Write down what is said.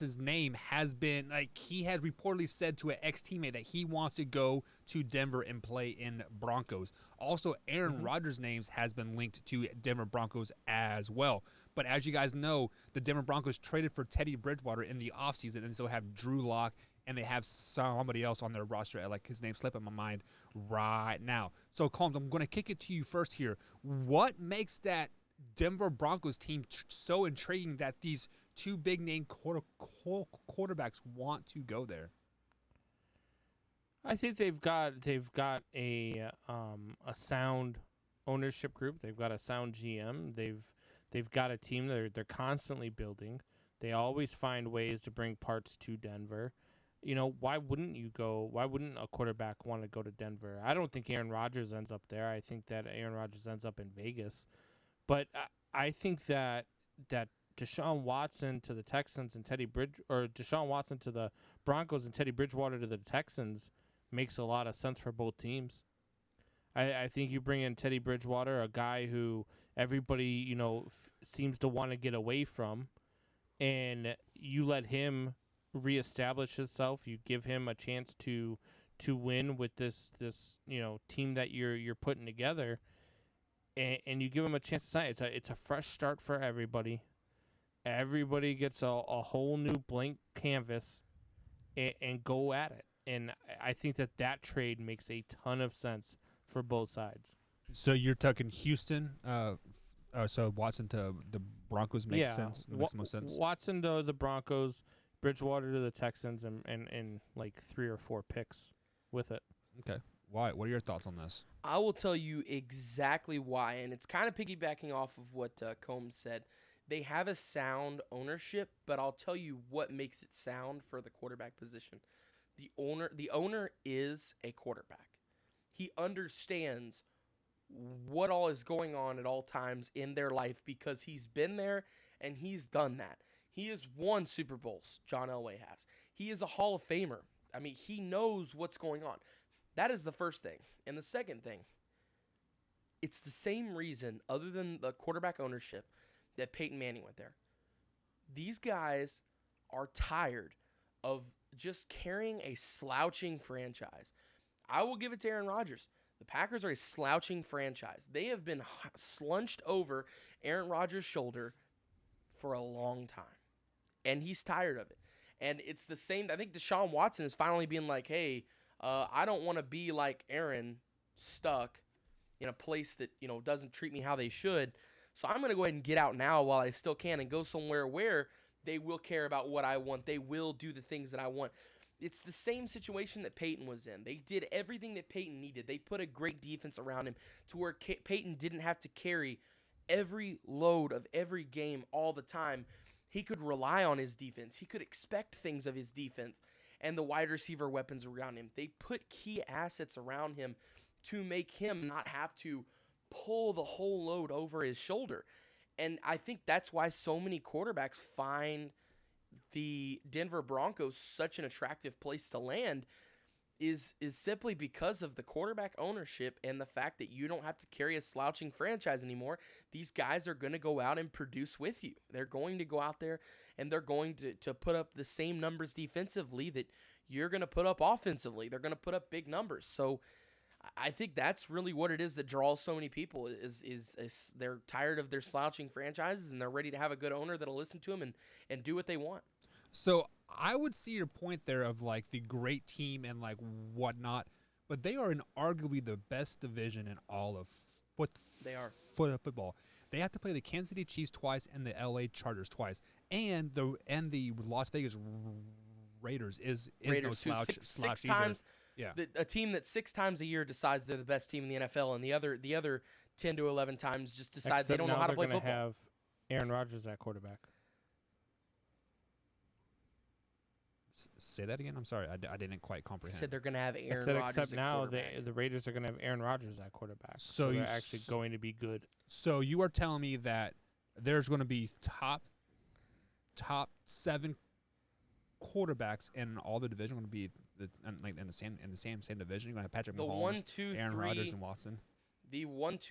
his name has been like he has reportedly said to an ex-teammate that he wants to go to Denver and play in Broncos. Also, Aaron Rodgers' names has been linked to Denver Broncos as well. But as you guys know, the Denver Broncos traded for Teddy Bridgewater in the offseason and so have Drew Lock and they have somebody else on their roster. Like his name slipping my mind right now. So, Combs, I'm going to kick it to you first here. What makes that Denver Broncos team so intriguing that these two big name quarterbacks want to go there? I think they've got a sound ownership group. They've got a sound GM. They've got a team that they're constantly building. They always find ways to bring parts to Denver. You know, why wouldn't a quarterback want to go to Denver? I don't think Aaron Rodgers ends up there. I think that Aaron Rodgers ends up in Vegas. But I think that Deshaun Watson to the Texans and Deshaun Watson to the Broncos and Teddy Bridgewater to the Texans makes a lot of sense for both teams. I think you bring in Teddy Bridgewater, a guy who everybody seems to want to get away from, and you let him reestablish himself. You give him a chance to win with this team that you're putting together. And you give them a chance to sign. It's a fresh start for everybody. Everybody gets a whole new blank canvas and go at it. And I think that trade makes a ton of sense for both sides. So you're talking Houston. So Watson to the Broncos makes sense. Makes the most sense. Watson to the Broncos, Bridgewater to the Texans, and like 3 or 4 picks with it. Okay. Why? What are your thoughts on this? I will tell you exactly why, and it's kind of piggybacking off of what Combs said. They have a sound ownership, but I'll tell you what makes it sound for the quarterback position. The owner is a quarterback. He understands what all is going on at all times in their life because he's been there and he's done that. He has won Super Bowls, John Elway has. He is a Hall of Famer. I mean, he knows what's going on. That is the first thing. And the second thing, it's the same reason, other than the quarterback ownership, that Peyton Manning went there. These guys are tired of just carrying a slouching franchise. I will give it to Aaron Rodgers. The Packers are a slouching franchise. They have been slunched over Aaron Rodgers' shoulder for a long time. And he's tired of it. And it's the same. I think Deshaun Watson is finally being like, hey, I don't want to be like Aaron, stuck in a place that doesn't treat me how they should. So I'm going to go ahead and get out now while I still can and go somewhere where they will care about what I want. They will do the things that I want. It's the same situation that Peyton was in. They did everything that Peyton needed. They put a great defense around him to where Peyton didn't have to carry every load of every game all the time. He could rely on his defense. He could expect things of his defense and the wide receiver weapons around him. They put key assets around him to make him not have to pull the whole load over his shoulder. And I think that's why so many quarterbacks find the Denver Broncos such an attractive place to land is simply because of the quarterback ownership and the fact that you don't have to carry a slouching franchise anymore. These guys are going to go out and produce with you. They're going to go out there and they're going to put up the same numbers defensively that you're going to put up offensively. They're going to put up big numbers. So I think that's really what it is that draws so many people is they're tired of their slouching franchises and they're ready to have a good owner that'll listen to them and do what they want. So I would see your point there of like the great team and like whatnot, but they are in arguably the best division in all of football. They have to play the Kansas City Chiefs twice and the LA Chargers twice, and the Las Vegas Raiders is no slouch. Six either. Times, yeah, a team that 6 times a year decides they're the best team in the NFL, and the other 10 to 11 times just decide they don't know how to play football. They're going to have Aaron Rodgers at quarterback. Say that again. I'm sorry, I didn't quite comprehend. Said they're going to have Aaron Rodgers. Except now the Raiders are going to have Aaron Rodgers at quarterback. So they're actually going to be good. So you are telling me that there's going to be top 7 quarterbacks in all the division going to be in the same division. You're going to have Patrick Mahomes, Aaron Rodgers, and Watson. The 1, 2